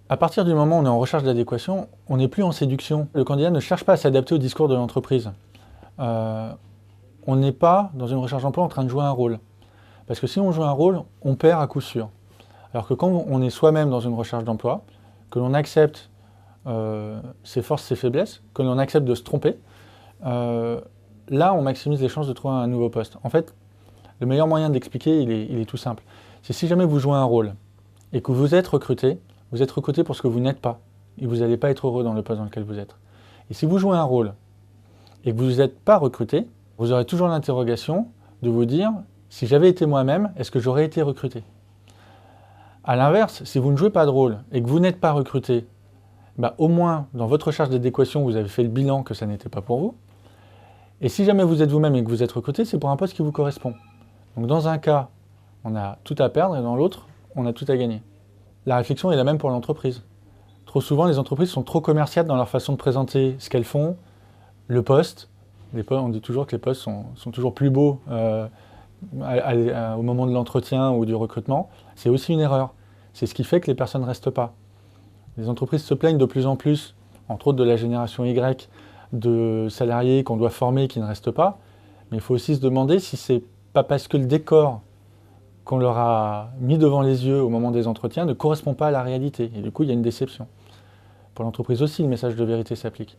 À partir du moment où on est en recherche d'adéquation, on n'est plus en séduction. Le candidat ne cherche pas à s'adapter au discours de l'entreprise. Euh, on n'est pas, dans une recherche d'emploi, en train de jouer un rôle. Parce que si on joue un rôle, on perd à coup sûr. Alors que quand on est soi-même dans une recherche d'emploi, que l'on accepte ses forces, ses faiblesses, que l'on accepte de se tromper, euh, là, on maximise les chances de trouver un nouveau poste. En fait, le meilleur moyen d'expliquer, il est tout simple. C'est si jamais vous jouez un rôle et que vous êtes recruté pour ce que vous n'êtes pas. Et vous n'allez pas être heureux dans le poste dans lequel vous êtes. Et si vous jouez un rôle et que vous n'êtes pas recruté, vous aurez toujours l'interrogation de vous dire, si j'avais été moi-même, est-ce que j'aurais été recruté? A l'inverse, si vous ne jouez pas de rôle et que vous n'êtes pas recruté, bah, au moins dans votre recherche d'adéquation, vous avez fait le bilan que ça n'était pas pour vous. Et si jamais vous êtes vous-même et que vous êtes recruté, c'est pour un poste qui vous correspond. Donc dans un cas, on a tout à perdre et dans l'autre, on a tout à gagner. La réflexion est la même pour l'entreprise. Trop souvent, les entreprises sont trop commerciales dans leur façon de présenter ce qu'elles font, le poste. On dit toujours que les postes sont toujours plus beaux au moment de l'entretien ou du recrutement. C'est aussi une erreur. C'est ce qui fait que les personnes ne restent pas. Les entreprises se plaignent de plus en plus, entre autres de la génération Y, de salariés qu'on doit former et qui ne restent pas. Mais il faut aussi se demander si c'est pas parce que le décor qu'on leur a mis devant les yeux au moment des entretiens ne correspond pas à la réalité. Et du coup, il y a une déception. Pour l'entreprise aussi, le message de vérité s'applique.